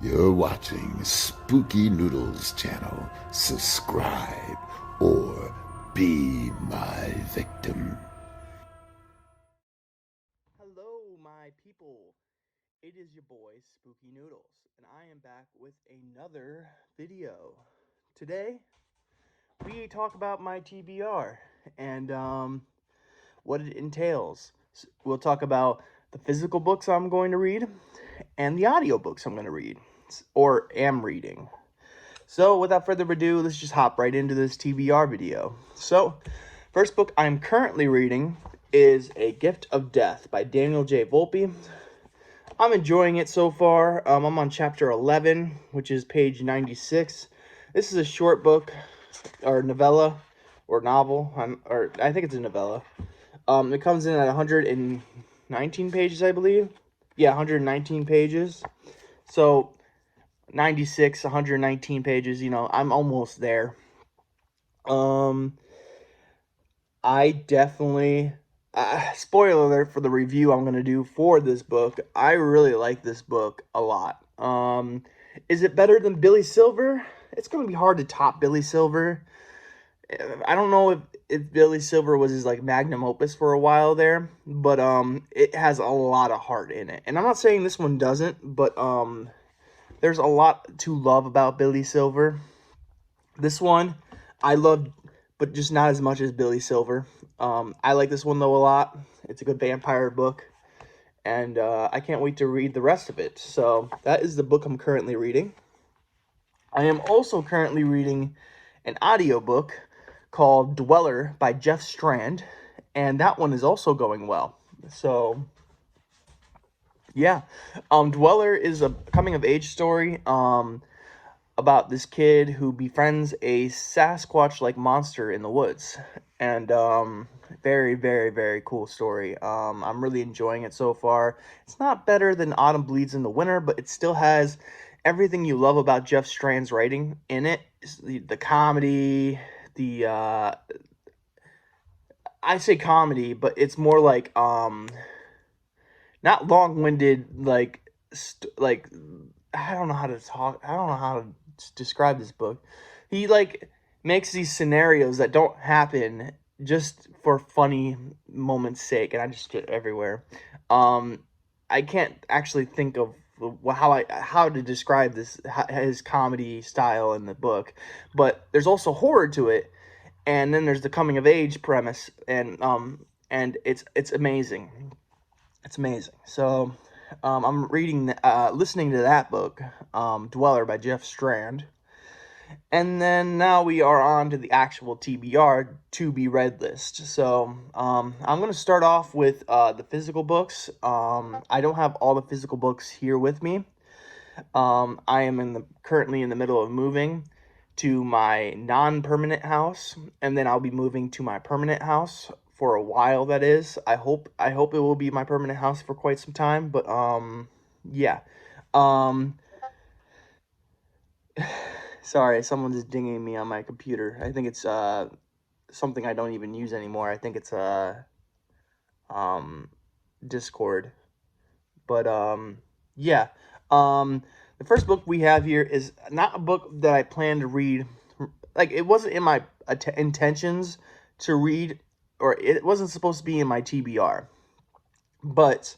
You're watching Spooky Noodles channel. Subscribe or be my victim. Hello, my people. It is your boy, Spooky Noodles, and I am back with another video. Today, we talk about my TBR and what it entails. We'll talk about the physical books I'm going to read and the audiobooks I'm going to read or am reading. So, without further ado, let's just hop right into this TBR video. So, first book I'm currently reading is A Gift of Death by Daniel J. Volpe. I'm enjoying it so far. I'm on chapter 11, which is page 96. This is a short book, or novella, or novel, or I think it's a novella. It comes in at 119 pages, I believe. Yeah, 119 pages. So, 96, 119 pages, I'm almost there. I definitely, spoiler alert for the review I'm going to do for this book. I really like this book a lot. Is it better than Billy Silver? It's going to be hard to top Billy Silver. I don't know if Billy Silver was his like magnum opus for a while there, but it has a lot of heart in it. And I'm not saying this one doesn't, but there's a lot to love about Billy Silver. This one I loved, but just not as much as Billy Silver. I like this one though a lot. It's a good vampire book, and I can't wait to read the rest of it. So that is the book I'm currently reading. I am also currently reading an audiobook called Dweller by Jeff Strand, and that one is also going well. So yeah, Dweller is a coming of age story about this kid who befriends a Sasquatch-like monster in the woods, and very, very, very cool story. I'm really enjoying it so far. It's not better than Autumn Bleeds in the Winter, but it still has everything you love about Jeff Strand's writing in it. The comedy, the I say comedy, but it's more like not long-winded, like I don't know how to talk. I don't know how to describe this book. He like makes these scenarios that don't happen just for funny moments' sake, and I just get everywhere. Um, I can't actually think of how to describe his comedy style in the book, but there's also horror to it, and then there's the coming of age premise, and it's amazing. It's amazing. So, I'm listening to that book, Dweller by Jeff Strand. And then now we are on to the actual TBR to be read list. So, I'm going to start off with the physical books. I don't have all the physical books here with me. I am currently in the middle of moving to my non-permanent house, and then I'll be moving to my permanent house for a while. That is, I hope it will be my permanent house for quite some time. But yeah. Um, sorry, someone's dinging me on my computer. I think it's something I don't even use anymore. I think it's um Discord. But yeah. Um, the first book we have here is not a book that I plan to read. Like, it wasn't in my intentions to read, or it wasn't supposed to be in my TBR. But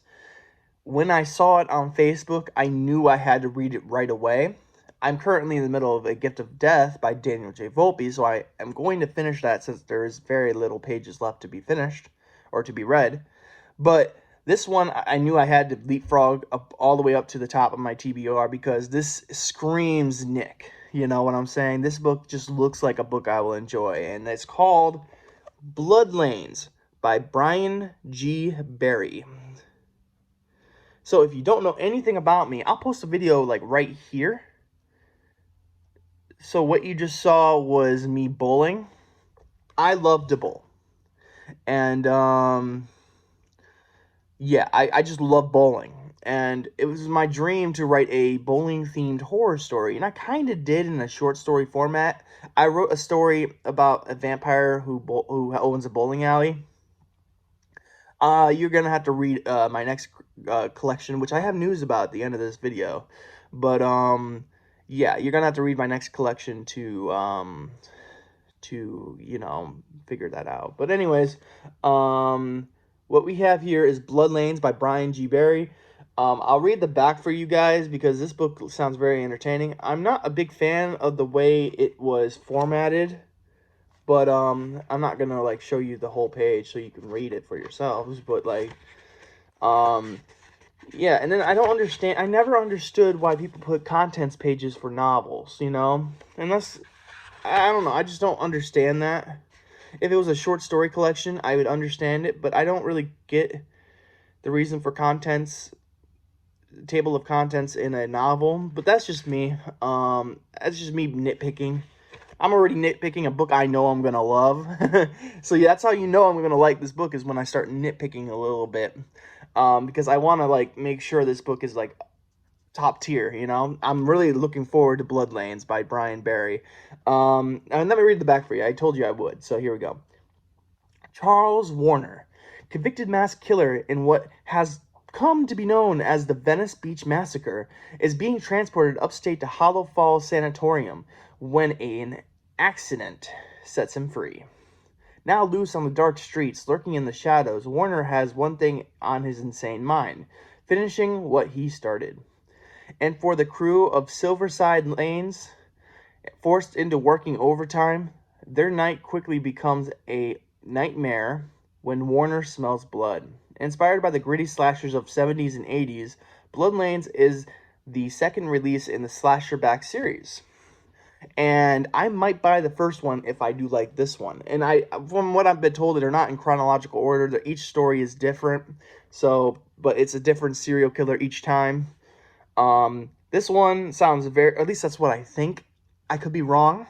when I saw it on Facebook, I knew I had to read it right away. I'm currently in the middle of A Gift of Death by Daniel J. Volpe, so I am going to finish that since there is very little pages left to be finished or to be read. But this one, I knew I had to leapfrog up all the way up to the top of my TBR because this screams Nick. You know what I'm saying? This book just looks like a book I will enjoy, and it's called Blood Lanes by Brian G. Berry. So if you don't know anything about me, I'll post a video like right here. So what you just saw was me bowling. I love to bowl. And yeah, I just love bowling. And it was my dream to write a bowling-themed horror story. And I kind of did in a short story format. I wrote a story about a vampire who owns a bowling alley. You're gonna have to read my next collection, which I have news about at the end of this video. But yeah, you're gonna have to read my next collection to figure that out. But anyways, what we have here is Blood Lanes by Brian G. Barry. I'll read the back for you guys because this book sounds very entertaining. I'm not a big fan of the way it was formatted, but I'm not gonna like show you the whole page so you can read it for yourselves. But like, yeah, and then I never understood why people put contents pages for novels, and I don't know, I just don't understand that. If it was a short story collection, I would understand it, but I don't really get the reason for table of contents in a novel. But that's just me. That's just me nitpicking. I'm already nitpicking a book I know I'm gonna love. So yeah, that's how you know I'm gonna like this book, is when I start nitpicking a little bit. Because I want to like make sure this book is like top tier, I'm really looking forward to Blood Lanes by Brian Barry. And let me read the back for you. I told you I would, so here we go. Charles Warner, convicted mass killer in what has come to be known as the Venice Beach Massacre, is being transported upstate to Hollow Falls Sanatorium when an accident sets him free. Now loose on the dark streets, lurking in the shadows, Warner has one thing on his insane mind: finishing what he started. And for the crew of Silverside Lanes, forced into working overtime, their night quickly becomes a nightmare when Warner smells blood. Inspired by the gritty slashers of 70s and 80s, Blood Lanes is the second release in the Slasherback series. And I might buy the first one if I do like this one. And from what I've been told, they're not in chronological order. Each story is different. But it's a different serial killer each time. This one sounds at least that's what I think. I could be wrong.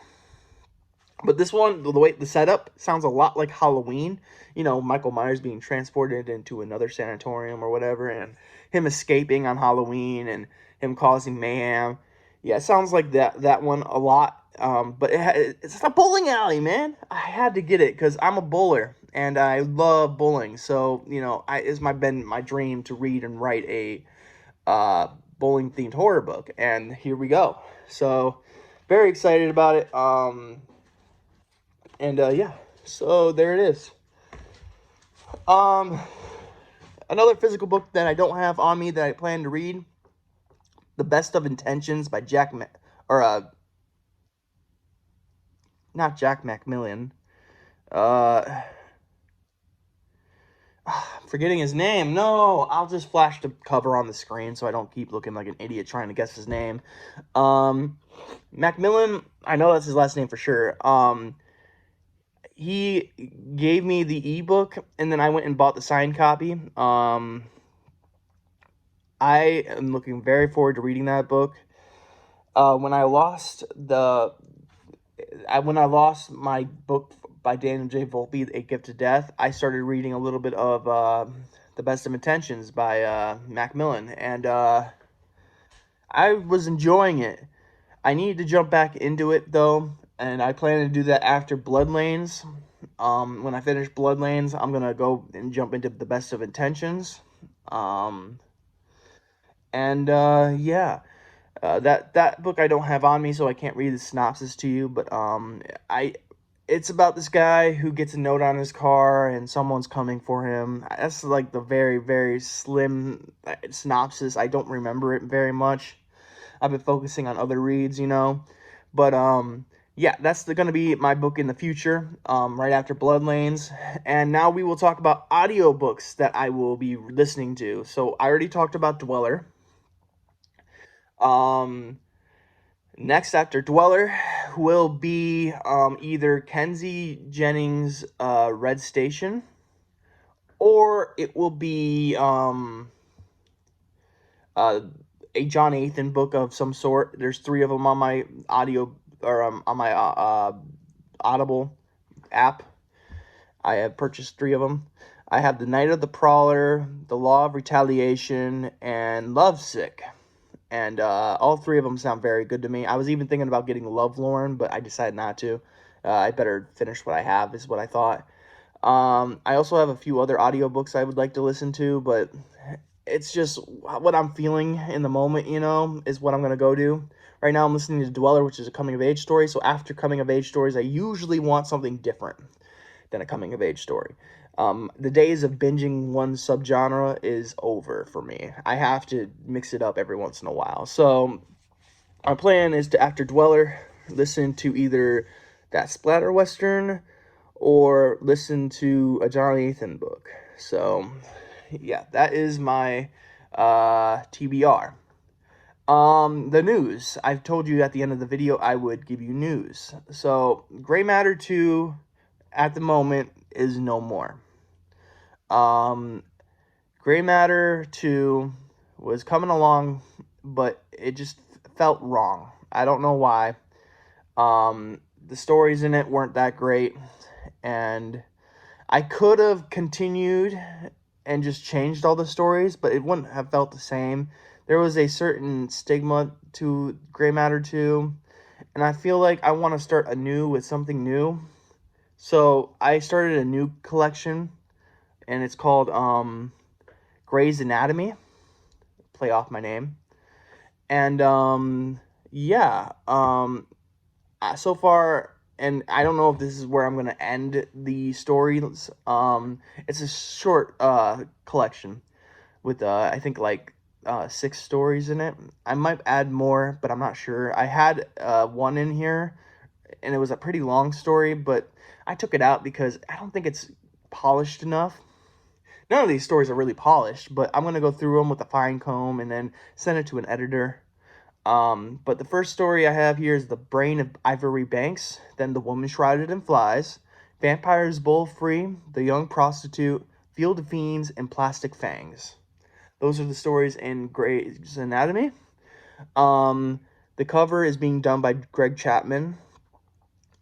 But this one, the way the setup sounds a lot like Halloween. Michael Myers being transported into another sanatorium or whatever, and him escaping on Halloween, and him causing mayhem. Yeah, it sounds like that one a lot. But it's a bowling alley, man. I had to get it because I'm a bowler and I love bowling. So it's been my dream to read and write a bowling themed horror book, and here we go. So very excited about it. Yeah, so there it is. Another physical book that I don't have on me that I plan to read, The Best of Intentions by not Jack Macmillan. I'm forgetting his name. No, I'll just flash the cover on the screen so I don't keep looking like an idiot trying to guess his name. Macmillan, I know that's his last name for sure. He gave me the ebook, and then I went and bought the signed copy. I am looking very forward to reading that book. When I lost my book by Daniel J. Volpe, A Gift to Death, I started reading a little bit of The Best of Intentions by Macmillan, and I was enjoying it. I need to jump back into it, though, and I plan to do that after Blood Lanes. When I finish Blood Lanes, I'm going to go and jump into The Best of Intentions. Yeah. That book I don't have on me, so I can't read the synopsis to you, but it's about this guy who gets a note on his car and someone's coming for him. That's like the very, very slim synopsis. I don't remember it very much. I've been focusing on other reads, but yeah, that's going to be my book in the future, right after Blood Lanes. And now we will talk about audiobooks that I will be listening to. So I already talked about Dweller. Next after Dweller will be either Kenzie Jennings' Red Station, or it will be a John Athan book of some sort. There's 3 of them on my on my Audible app. I have purchased 3 of them. I have The Night of the Prowler, The Law of Retaliation, and Lovesick. And all 3 of them sound very good to me. I was even thinking about getting Lovelorn, but I decided not to. I better finish what I have, is what I thought. I also have a few other audiobooks I would like to listen to, but it's just what I'm feeling in the moment, is what I'm going to go do. Right now I'm listening to Dweller, which is a coming of age story. So after coming of age stories, I usually want something different than a coming of age story. The days of binging one subgenre is over for me. I have to mix it up every once in a while. So our plan is to, after Dweller, listen to either that splatter western or listen to a John Nathan book. So yeah, that is my TBR. The news. I've told you at the end of the video I would give you news. So Gray Matter 2 at the moment is no more. Gray Matter 2 was coming along, but it just felt wrong. I don't know why. The stories in it weren't that great, and I could have continued and just changed all the stories, but it wouldn't have felt the same. There was a certain stigma to Gray Matter 2, and I feel like I want to start anew with something new. So I started a new collection, and it's called Grey's Anatomy, play off my name. And yeah, so far, and I don't know if this is where I'm gonna end the stories. It's a short collection with I think like 6 stories in it. I might add more, but I'm not sure. I had one in here, and it was a pretty long story, but I took it out because I don't think it's polished enough. None of these stories are really polished, but I'm gonna go through them with a fine comb and then send it to an editor. But the first story I have here is The Brain of Ivory Banks, then The Woman Shrouded in Flies, Vampires Bowl Free, The Young Prostitute, Field of Fiends, and Plastic Fangs. Those are the stories in Grey's Anatomy. The cover is being done by Greg Chapman.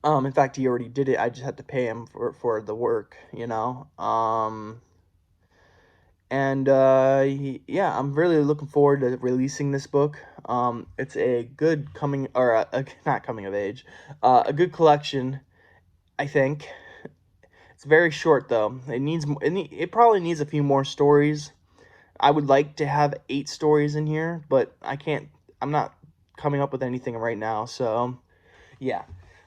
In fact, he already did it. I just had to pay him for the work, And yeah, I'm really looking forward to releasing this book. It's a good coming, or not coming of age, a good collection, I think. It's very short though. It probably needs a few more stories. I would like to have 8 stories in here, but I can't. I'm not coming up with anything right now. So yeah,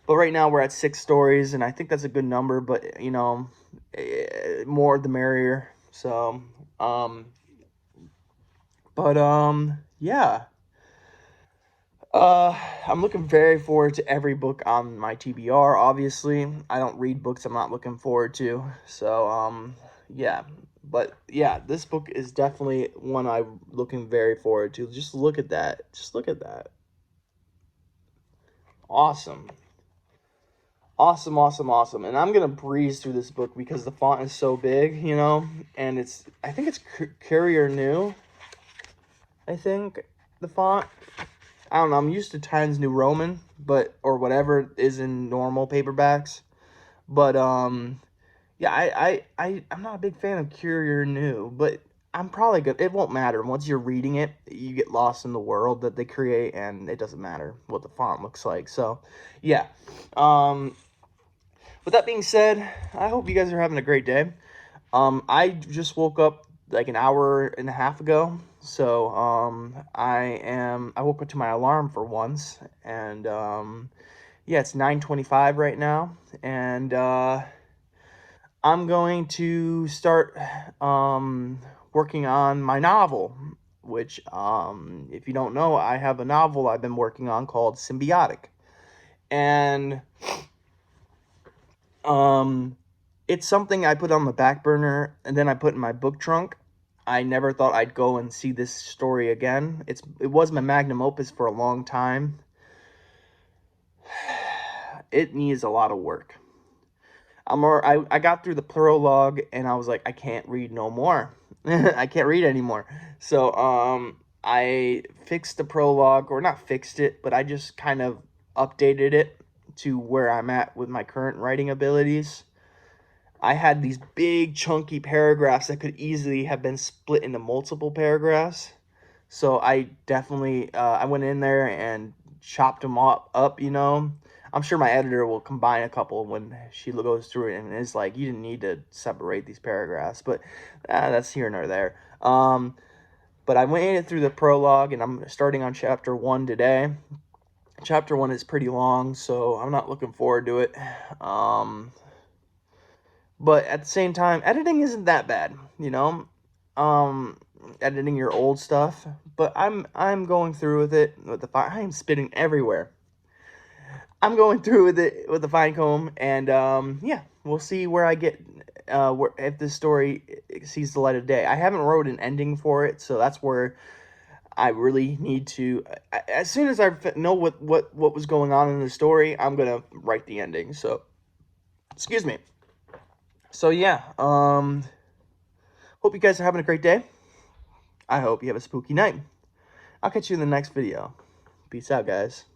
but right now we're at 6 stories, and I think that's a good number. But more the merrier. So yeah. I'm looking very forward to every book on my TBR, obviously. I don't read books I'm not looking forward to. So, yeah. But, yeah, this book is definitely one I'm looking very forward to. Just look at that. Just look at that. Awesome. Awesome, awesome, awesome. And I'm going to breeze through this book because the font is so big, and I think it's Courier New, I think, the font. I don't know, I'm used to Times New Roman, or whatever is in normal paperbacks. But yeah, I'm not a big fan of Courier New, but I'm probably good. It won't matter. Once you're reading it, you get lost in the world that they create, and it doesn't matter what the font looks like. So, yeah. With that being said, I hope you guys are having a great day. I just woke up like an hour and a half ago. So, I woke up to my alarm for once, and, yeah, it's 9:25 right now, and, I'm going to start, working on my novel, which, if you don't know, I have a novel I've been working on called Symbiotic, and, it's something I put on the back burner, and then I put in my book trunk. I never thought I'd go and see this story again. It was my magnum opus for a long time. It needs a lot of work. I got through the prologue, and I was like, I can't read no more. I can't read anymore. So I fixed the prologue, or not fixed it, but I just kind of updated it to where I'm at with my current writing abilities. I had these big chunky paragraphs that could easily have been split into multiple paragraphs. So I definitely I went in there and chopped them up. I'm sure my editor will combine a couple when she goes through it and is like, you didn't need to separate these paragraphs, but that's here nor there. But I made it through the prologue, and I'm starting on chapter 1 today. Chapter 1 is pretty long, so I'm not looking forward to it. But at the same time, editing isn't that bad, you know? Editing your old stuff. But I'm going through with it with the fine. I'm spitting everywhere. I'm going through with it with the fine comb, and yeah, we'll see where I get if this story sees the light of day. I haven't wrote an ending for it, so that's where I really need to. As soon as I know what was going on in the story, I'm gonna write the ending. So, excuse me. So yeah, hope you guys are having a great day. I hope you have a spooky night. I'll catch you in the next video. Peace out, guys.